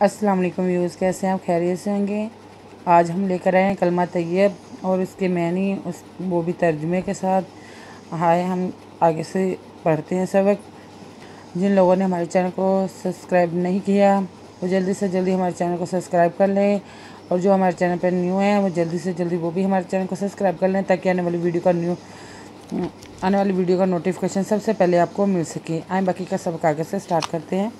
अस्सलाम वालेकुम व्यूज़, कैसे हैं आप? खैरियत से होंगे। आज हम लेकर आए हैं कलमा तैयब और उसके मैनी वो भी तर्जुमे के साथ। हाय, हम आगे से पढ़ते हैं सबक। जिन लोगों ने हमारे चैनल को सब्सक्राइब नहीं किया वो जल्दी से जल्दी हमारे चैनल को सब्सक्राइब कर लें, और जो हमारे चैनल पर न्यू हैं वो जल्दी से जल्दी वो भी हमारे चैनल को सब्सक्राइब कर लें, ताकि आने वाली वीडियो का नोटिफिकेशन सबसे पहले आपको मिल सके। आए बाकी का सबक आगे से स्टार्ट करते हैं।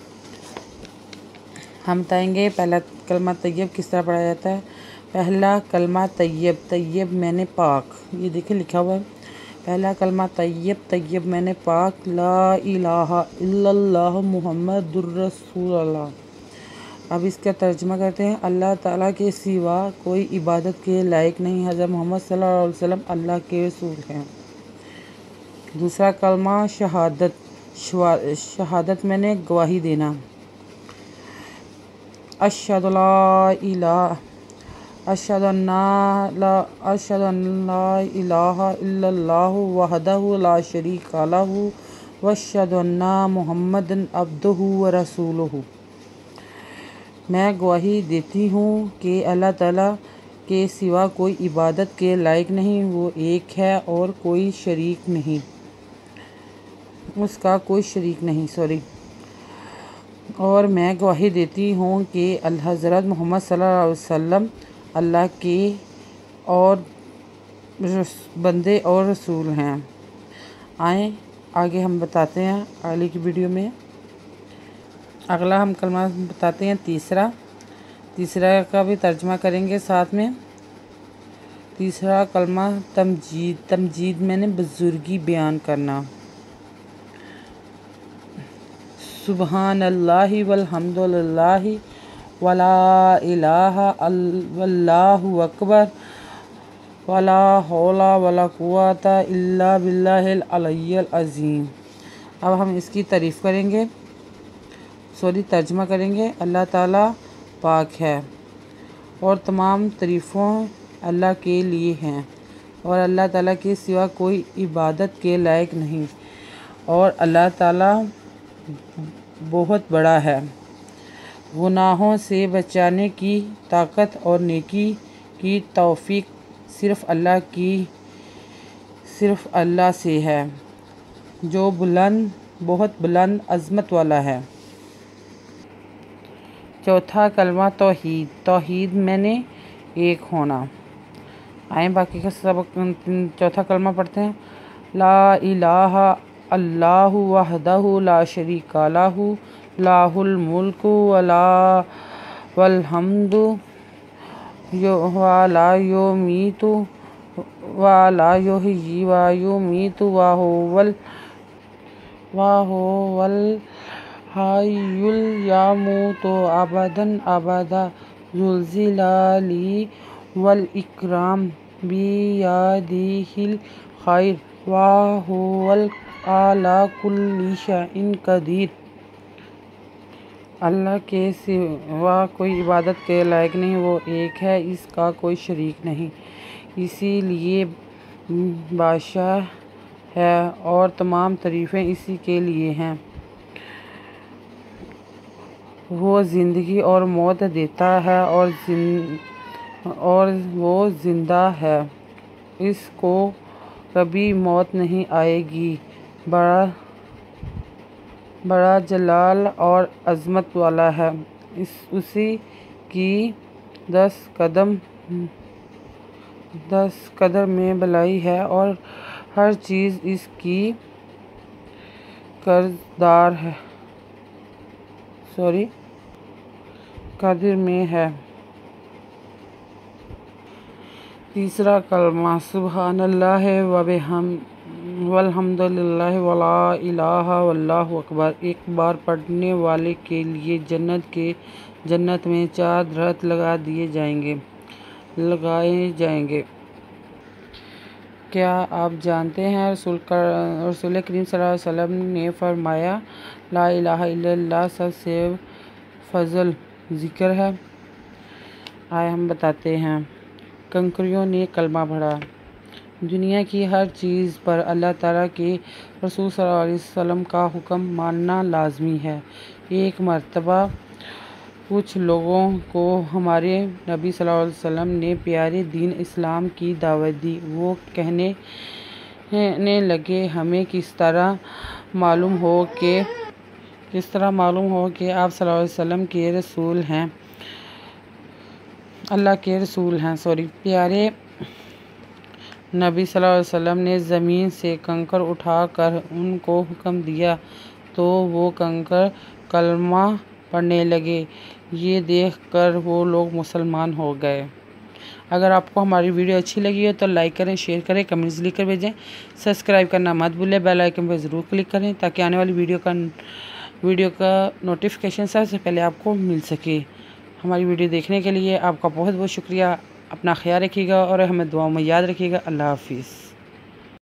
हम बताएंगे पहला कलमा तैयब किस तरह पढ़ा जाता है। पहला कलमा तैयब, तैयब मैंने पाक, ये देखिए लिखा हुआ है। पहला कलमा तैयब, तैयब मैंने पाक, ला इलाहा इल्लल्लाह मुहम्मदुर रसूलुल्लाह। अब इसका तर्जुमा करते हैं। अल्लाह ताला के सिवा कोई इबादत के लायक नहीं, हज़रत मोहम्मद सल्लल्लाहु अलैहि वसल्लम अल्लाह के रसूल हैं। दूसरा कलमा शहादत, शहादत मैंने गवाही देना। अशहदु अन्ना इलाहा इल्लल्लाहु वहदहु ला शरीका लहु वअशहदु अन्ना मुहम्मदन अब्दुहु व रसूलुहु। मैं गवाही देती हूँ कि अल्लाह ताला के सिवा कोई इबादत के लायक नहीं, वो एक है और कोई शरीक नहीं, उसका कोई शरीक नहीं। और मैं गवाही देती हूँ कि हज़रत मोहम्मद सल्लल्लाहु अलैहि वसल्लम अल्लाह के और बंदे और रसूल हैं। आए आगे हम बताते हैं अगली की वीडियो में। अगला हम कलमा बताते हैं तीसरा का भी तर्जुमा करेंगे साथ में। तीसरा कलमा तमजीद, तमजीद मैंने बुजुर्गी बयान करना। सुबहानल्लाहि वल्हम्दुलिल्लाहि वला इलाहा वल्लाहु अकबर वला हौला वला कुव्वता इल्ला बिल्लाहिल अलिय्यिल अज़ीम। अब हम इसकी तर्जुमा करेंगे। अल्लाह ताला पाक है और तमाम तारीफ़ों अल्लाह के लिए हैं, और अल्लाह ताला के सिवा कोई इबादत के लायक नहीं, और अल्लाह ताला बहुत बड़ा है। गुनाहों से बचाने की ताकत और नेकी की तौफीक सिर्फ़ अल्लाह से है, जो बहुत बुलंद अज़मत वाला है। चौथा कलमा तौहीद, तौहीद मैंने एक होना। आए बाकी का सबक। चौथा कलमा पढ़ते हैं। ला इलाहा अल्लाहु वहदहु ला शरीका लहु लाहुल मुल्कु वल हम्दु वला युमीतु वला युहयी व युमीतु वहुवल हायुल यामूतु अबदन अबदा जुल जलाली वल इकराम बियदिहिल खैर वहुवल अला कुल्ली शैइन कदीर। अल्लाह के सिवा कोई इबादत के लायक नहीं, वो एक है, इसका कोई शरीक नहीं, इसीलिए बादशाह है और तमाम तारीफ़ें इसी के लिए हैं। वो ज़िंदगी और मौत देता है और वो ज़िंदा है, इसको कभी मौत नहीं आएगी। बड़ा जलाल और अज़मत वाला है। उसी की 10 कदम में भलाई है और हर चीज़ इसकी कदर में है। तीसरा कलमा सुबहानल्लाह वल्हम्दुलिल्लाह वला इलाहा वल्लाहु अकबर। एक बार पढ़ने वाले के लिए जन्नत में 4 दरख्त लगाए जाएंगे। क्या आप जानते हैं रसूल करीम सल्लल्लाहु अलैहि वसल्लम ने फरमाया, ला इलाहा इल्लल्लाह सबसे फजल ज़िक्र है। आए हम बताते हैं। कंकरियों ने कलमा पढ़ा। दुनिया की हर चीज़ पर अल्लाह ताला के रसूल सल्लल्लाहु अलैहि वसल्लम का हुक्म मानना लाज़मी है। एक मरतबा कुछ लोगों को हमारे नबी सल्लल्लाहु अलैहि वसल्लम ने प्यारे दीन इस्लाम की दावत दी। वो कहने लगे, हमें किस तरह मालूम हो कि आप सल्लल्लाहु अलैहि वसल्लम के रसूल हैं, अल्लाह के रसूल हैं। प्यारे नबी सल्लल्लाहु अलैहि वसल्लम ने ज़मीन से कंकर उठाकर उनको हुक्म दिया तो वो कंकर कलमा पढ़ने लगे। ये देखकर वो लोग मुसलमान हो गए। अगर आपको हमारी वीडियो अच्छी लगी हो तो लाइक करें, शेयर करें, कमेंट्स लिख कर भेजें। सब्सक्राइब करना मत भूलें, बेल आइकन पर ज़रूर क्लिक करें ताकि आने वाली वीडियो का नोटिफिकेशन सबसे पहले आपको मिल सके। हमारी वीडियो देखने के लिए आपका बहुत बहुत शुक्रिया। अपना ख्याल रखिएगा और हमें दुआओं में याद रखिएगा। अल्लाह हाफिज़।